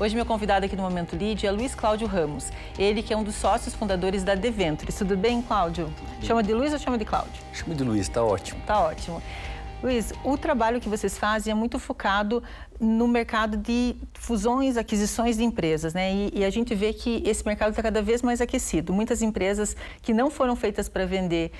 Hoje meu convidado aqui no Momento Lead é Luiz Cláudio Ramos. Ele que é um dos sócios fundadores da Deventures. Tudo bem, Cláudio? Chama de Luiz ou chama de Cláudio? Chama de Luiz, tá ótimo. Tá ótimo. Luiz, o trabalho que vocês fazem é muito focado no mercado de fusões, aquisições de empresas, né? E a gente vê que esse mercado está cada vez mais aquecido. Muitas empresas que não foram feitas para vender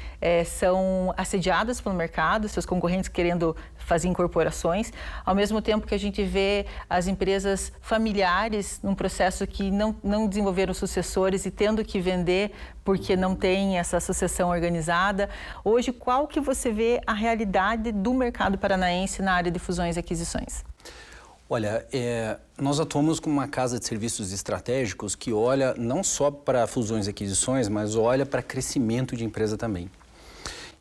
são assediadas pelo mercado, seus concorrentes querendo fazer incorporações, ao mesmo tempo que a gente vê as empresas familiares num processo que não desenvolveram sucessores e tendo que vender porque não tem essa sucessão organizada. Hoje, qual que você vê a realidade do mercado paranaense na área de fusões e aquisições? Olha, nós atuamos como uma casa de serviços estratégicos que olha não só para fusões e aquisições, mas olha para crescimento de empresa também.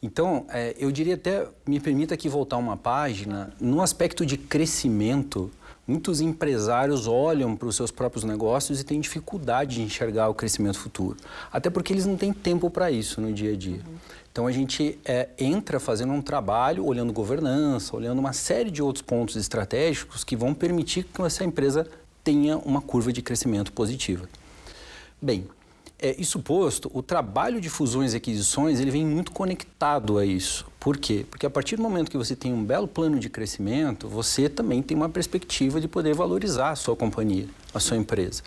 Então, eu diria até, me permita aqui voltar uma página, no aspecto de crescimento, muitos empresários olham para os seus próprios negócios e têm dificuldade de enxergar o crescimento futuro. Até porque eles não têm tempo para isso no dia a dia. Então, a gente entra fazendo um trabalho, olhando governança, olhando uma série de outros pontos estratégicos que vão permitir que essa empresa tenha uma curva de crescimento positiva. Bem, isso posto, o trabalho de fusões e aquisições ele vem muito conectado a isso. Por quê? Porque a partir do momento que você tem um belo plano de crescimento, você também tem uma perspectiva de poder valorizar a sua companhia, a sua empresa.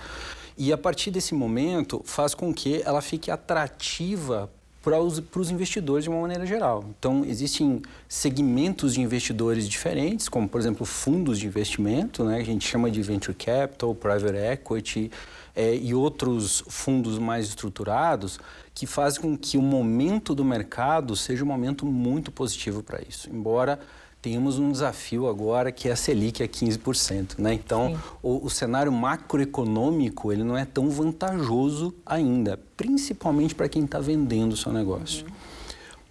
E a partir desse momento faz com que ela fique atrativa para os investidores de uma maneira geral. Então, existem segmentos de investidores diferentes, como, por exemplo, fundos de investimento, né, que a gente chama de Venture Capital, Private Equity, e outros fundos mais estruturados, que fazem com que o momento do mercado seja um momento muito positivo para isso. Embora tenhamos um desafio agora que é a Selic a 15%, né? Então, o cenário macroeconômico ele não é tão vantajoso ainda, principalmente para quem está vendendo o seu negócio.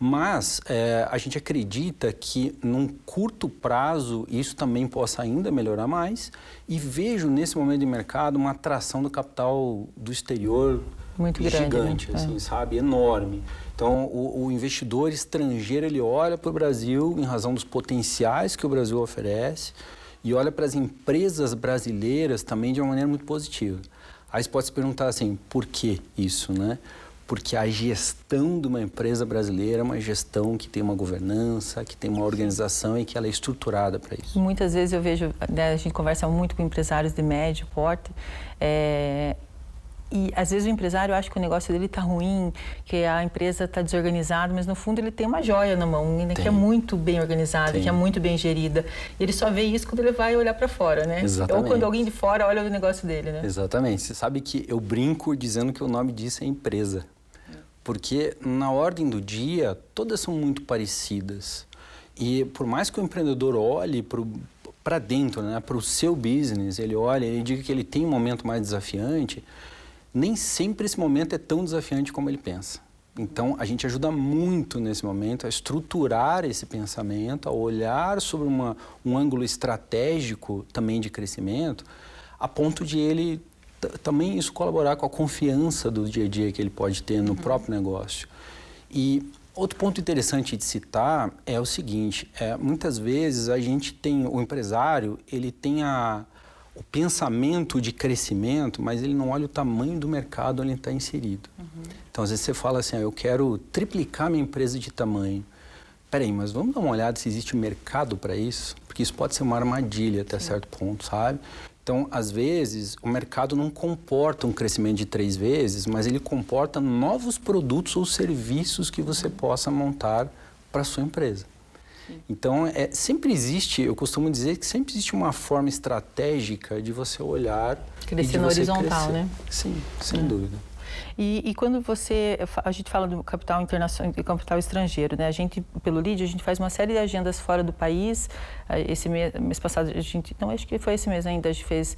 Mas a gente acredita que num curto prazo isso também possa ainda melhorar mais e vejo nesse momento de mercado uma atração do capital do exterior muito gigante, grande, né? Assim, sabe? Enorme. Então, o investidor estrangeiro, ele olha para o Brasil em razão dos potenciais que o Brasil oferece e olha para as empresas brasileiras também de uma maneira muito positiva. Aí você pode se perguntar assim, por que isso, né? Porque a gestão de uma empresa brasileira é uma gestão que tem uma governança, que tem uma organização e que ela é estruturada para isso. Muitas vezes eu vejo, né, a gente conversa muito com empresários de médio porte, e às vezes o empresário acha que o negócio dele está ruim, que a empresa está desorganizada, mas no fundo ele tem uma joia na mão, né, que é muito bem organizada, que é muito bem gerida. E ele só vê isso quando ele vai olhar para fora, né? Exatamente. Ou quando alguém de fora olha o negócio dele, né? Exatamente. Você sabe que eu brinco dizendo que o nome disso é empresa. Porque na ordem do dia, todas são muito parecidas. E por mais que o empreendedor olhe para dentro, né, para o seu business, ele olha e diga que ele tem um momento mais desafiante, nem sempre esse momento é tão desafiante como ele pensa. Então, a gente ajuda muito nesse momento a estruturar esse pensamento, a olhar sobre um ângulo estratégico também de crescimento, a ponto de ele também isso colaborar com a confiança do dia a dia que ele pode ter no próprio negócio. E outro ponto interessante de citar é o seguinte, muitas vezes a gente tem, o empresário, ele tem o pensamento de crescimento, mas ele não olha o tamanho do mercado onde ele está inserido. Então, às vezes você fala assim, eu quero triplicar minha empresa de tamanho. Peraí, mas vamos dar uma olhada se existe mercado para isso? Porque isso pode ser uma armadilha até certo ponto, sabe? Então, às vezes, o mercado não comporta um crescimento de 3 vezes, mas ele comporta novos produtos ou serviços que você possa montar para a sua empresa. Então, sempre existe, eu costumo dizer que sempre existe uma forma estratégica de você olhar crescer no horizontal, crescer. Né? Sim, sem dúvida. E quando a gente fala do capital internacional e capital estrangeiro, né? A gente, pelo Lead, a gente faz uma série de agendas fora do país. Esse mês passado, acho que foi esse mês ainda, a gente fez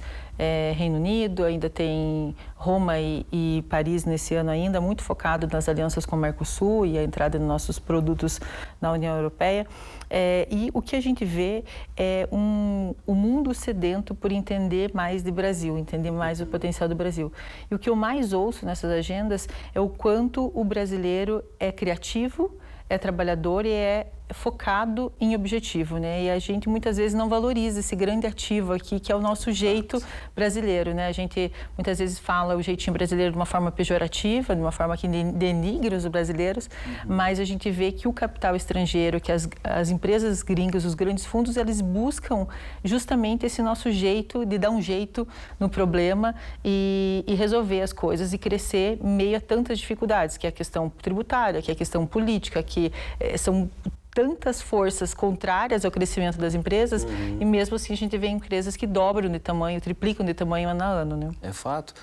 Reino Unido, ainda tem Roma e Paris nesse ano ainda, muito focado nas alianças com o Mercosul e a entrada de nossos produtos na União Europeia. E o que a gente vê é o mundo sedento por entender mais de Brasil, entender mais o potencial do Brasil. E o que eu mais ouço nessas agendas é o quanto o brasileiro é criativo, é trabalhador e é focado em objetivo, né? E a gente muitas vezes não valoriza esse grande ativo aqui, que é o nosso jeito brasileiro, né? A gente muitas vezes fala o jeitinho brasileiro de uma forma pejorativa, de uma forma que denigra os brasileiros, mas a gente vê que o capital estrangeiro, que as empresas gringas, os grandes fundos, eles buscam justamente esse nosso jeito de dar um jeito no problema e resolver as coisas e crescer meio a tantas dificuldades, que é a questão tributária, que é a questão política, que são tantas forças contrárias ao crescimento das empresas e mesmo assim a gente vê empresas que dobram de tamanho, triplicam de tamanho ano a ano, né? É fato.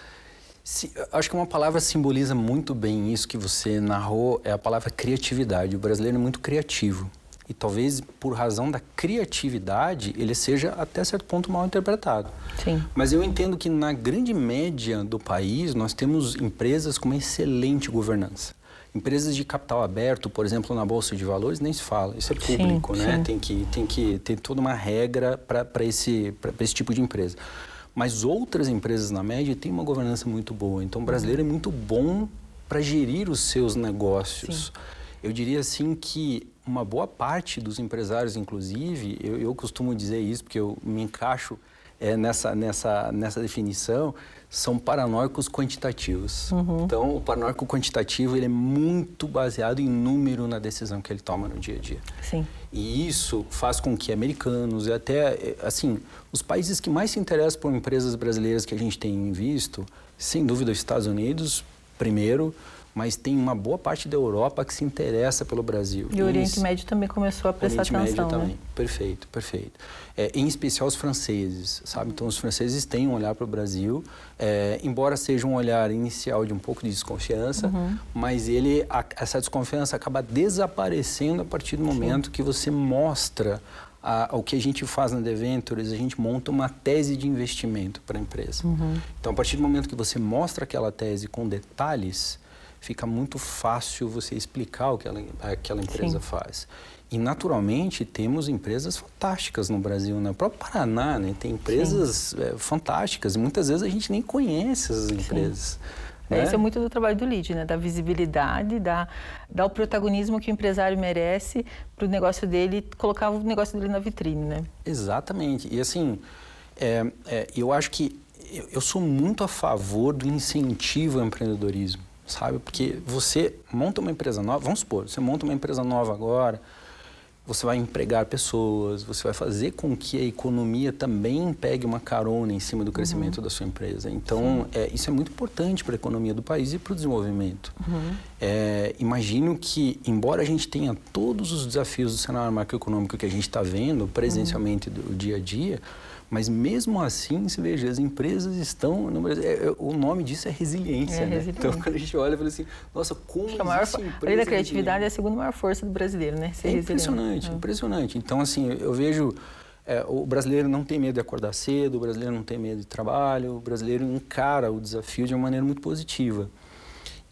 Acho que uma palavra simboliza muito bem isso que você narrou, é a palavra criatividade. O brasileiro é muito criativo e talvez por razão da criatividade ele seja até certo ponto mal interpretado. Sim. Mas eu entendo que na grande média do país nós temos empresas com uma excelente governança. Empresas de capital aberto, por exemplo, na Bolsa de Valores, nem se fala. Isso é público, sim, né? Sim. Tem que ter toda uma regra para esse tipo de empresa. Mas outras empresas, na média, têm uma governança muito boa. Então, o brasileiro é muito bom para gerir os seus negócios. Sim. Eu diria, assim, que uma boa parte dos empresários, inclusive, eu costumo dizer isso, porque eu me encaixo nessa definição, são paranoicos quantitativos. Então, o paranoico quantitativo ele é muito baseado em número na decisão que ele toma no dia a dia. Sim. E isso faz com que americanos e até, assim, os países que mais se interessam por empresas brasileiras que a gente tem visto, sem dúvida os Estados Unidos, primeiro, mas tem uma boa parte da Europa que se interessa pelo Brasil. E o Oriente Médio também começou a prestar atenção, Oriente Médio também. Né? Perfeito, perfeito. Em especial os franceses, sabe? Então, os franceses têm um olhar para o Brasil, embora seja um olhar inicial de um pouco de desconfiança, mas essa desconfiança acaba desaparecendo a partir do momento que você mostra o que a gente faz na Deventures, a gente monta uma tese de investimento para a empresa. Então, a partir do momento que você mostra aquela tese com detalhes, fica muito fácil você explicar o que aquela empresa faz. E, naturalmente, temos empresas fantásticas no Brasil. No próprio Paraná, né? Tem empresas fantásticas. E muitas vezes a gente nem conhece essas empresas. Né? Isso é muito do trabalho do lead, né? Da visibilidade, dar o protagonismo que o empresário merece para o negócio dele, colocar o negócio dele na vitrine, né? Exatamente. E, assim, eu acho que eu sou muito a favor do incentivo ao empreendedorismo. Sabe? Porque você monta uma empresa nova, vamos supor, você monta uma empresa nova agora, você vai empregar pessoas, você vai fazer com que a economia também pegue uma carona em cima do crescimento da sua empresa. Então, isso é muito importante para a economia do país e para o desenvolvimento. Imagino que, embora a gente tenha todos os desafios do cenário macroeconômico que a gente está vendo presencialmente do dia a dia, mas mesmo assim, se veja, as empresas estão no Brasil. O nome disso é resiliência, né? Então, quando a gente olha e fala assim, nossa, como existe empresa... Além da criatividade, é a segunda maior força do brasileiro, né? Ser impressionante, impressionante. Então, assim, eu vejo... o brasileiro não tem medo de acordar cedo, o brasileiro não tem medo de trabalho, o brasileiro encara o desafio de uma maneira muito positiva.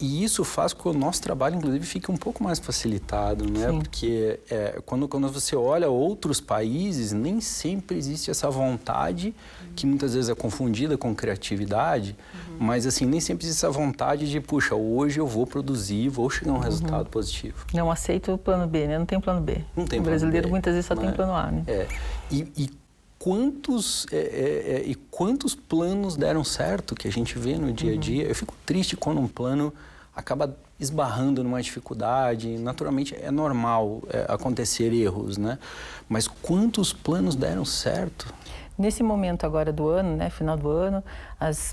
E isso faz com que o nosso trabalho, inclusive, fique um pouco mais facilitado, né? Sim. Porque quando você olha outros países, nem sempre existe essa vontade, que muitas vezes é confundida com criatividade, mas assim, nem sempre existe essa vontade de, puxa, hoje eu vou produzir, vou chegar a um resultado positivo. Não aceito o plano B, né? Não tem plano B. Não tem plano B. O brasileiro muitas vezes só tem plano A, né? E quantos planos deram certo que a gente vê no dia a dia? Eu fico triste quando um plano acaba esbarrando numa dificuldade. Naturalmente, é normal acontecer erros, né? Mas quantos planos deram certo? Nesse momento agora do ano, né, final do ano,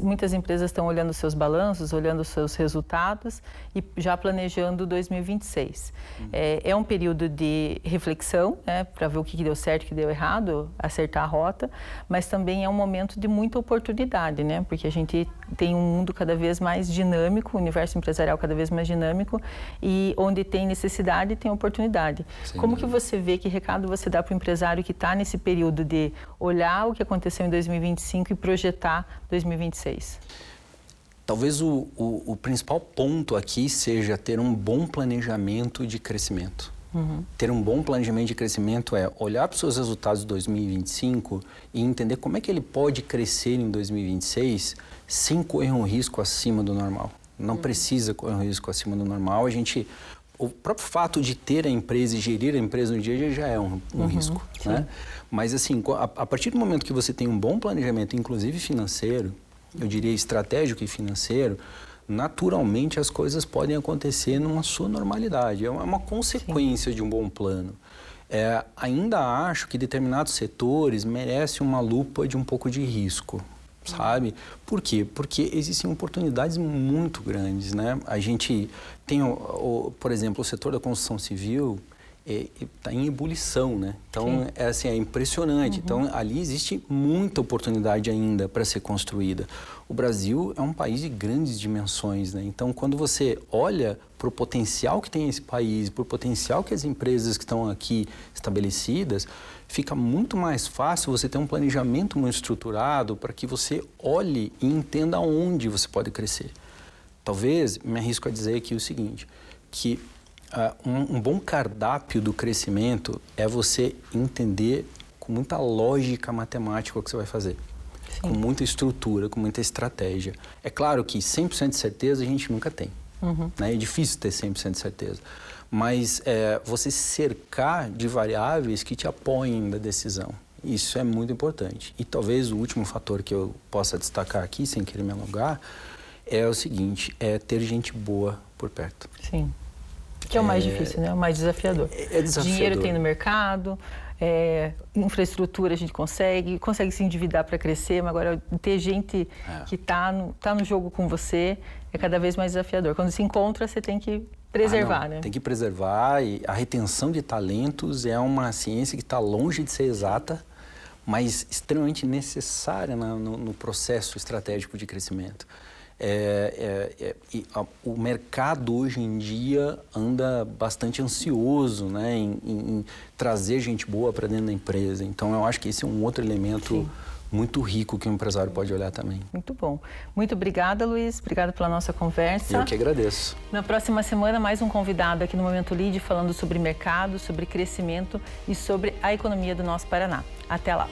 muitas empresas estão olhando os seus balanços, olhando os seus resultados e já planejando 2026. É um período de reflexão, né, para ver o que deu certo, o que deu errado, acertar a rota, mas também é um momento de muita oportunidade, né, porque a gente tem um mundo cada vez mais dinâmico, o universo empresarial cada vez mais dinâmico e onde tem necessidade, tem oportunidade. Como que você vê, que recado você dá para o empresário que está nesse período de olhar o que aconteceu em 2025 e projetar 2026? Talvez o principal ponto aqui seja ter um bom planejamento de crescimento. Ter um bom planejamento de crescimento é olhar para os seus resultados de 2025 e entender como é que ele pode crescer em 2026 sem correr um risco acima do normal. Não precisa correr um risco acima do normal. A gente o próprio fato de ter a empresa e gerir a empresa no dia a dia já é um risco, né? Mas assim, a partir do momento que você tem um bom planejamento, inclusive financeiro, eu diria estratégico e financeiro, naturalmente as coisas podem acontecer numa sua normalidade. É uma consequência de um bom plano. Ainda acho que determinados setores merecem uma lupa de um pouco de risco, sabe? Por quê? Porque existem oportunidades muito grandes, né? A gente tem, por exemplo, o setor da construção civil está em ebulição, né? Então, é impressionante. Então, ali existe muita oportunidade ainda para ser construída. O Brasil é um país de grandes dimensões, né? Então, quando você olha para o potencial que tem esse país, para o potencial que as empresas que estão aqui estabelecidas, fica muito mais fácil você ter um planejamento muito estruturado para que você olhe e entenda onde você pode crescer. Talvez, me arrisco a dizer aqui o seguinte, que um bom cardápio do crescimento é você entender com muita lógica matemática o que você vai fazer. Com muita estrutura, com muita estratégia. É claro que 100% de certeza a gente nunca tem. Né? É difícil ter 100% de certeza. Mas você cercar de variáveis que te apoiem na decisão. Isso é muito importante. E talvez o último fator que eu possa destacar aqui, sem querer me alongar, é o seguinte, é ter gente boa por perto. Sim. Que é o mais difícil, né? O mais desafiador. É desafiador. Dinheiro tem no mercado, infraestrutura a gente consegue se endividar para crescer, mas agora ter gente que tá no jogo com você é cada vez mais desafiador. Quando se encontra, você tem que preservar, né? Tem que preservar, e a retenção de talentos é uma ciência que está longe de ser exata, mas extremamente necessária no processo estratégico de crescimento. O mercado hoje em dia anda bastante ansioso, né, em trazer gente boa para dentro da empresa. Então, eu acho que esse é um outro elemento muito rico que o empresário pode olhar também. Muito bom. Muito obrigada, Luiz. Obrigada pela nossa conversa. Eu que agradeço. Na próxima semana, mais um convidado aqui no Momento Lead falando sobre mercado, sobre crescimento e sobre a economia do nosso Paraná. Até lá.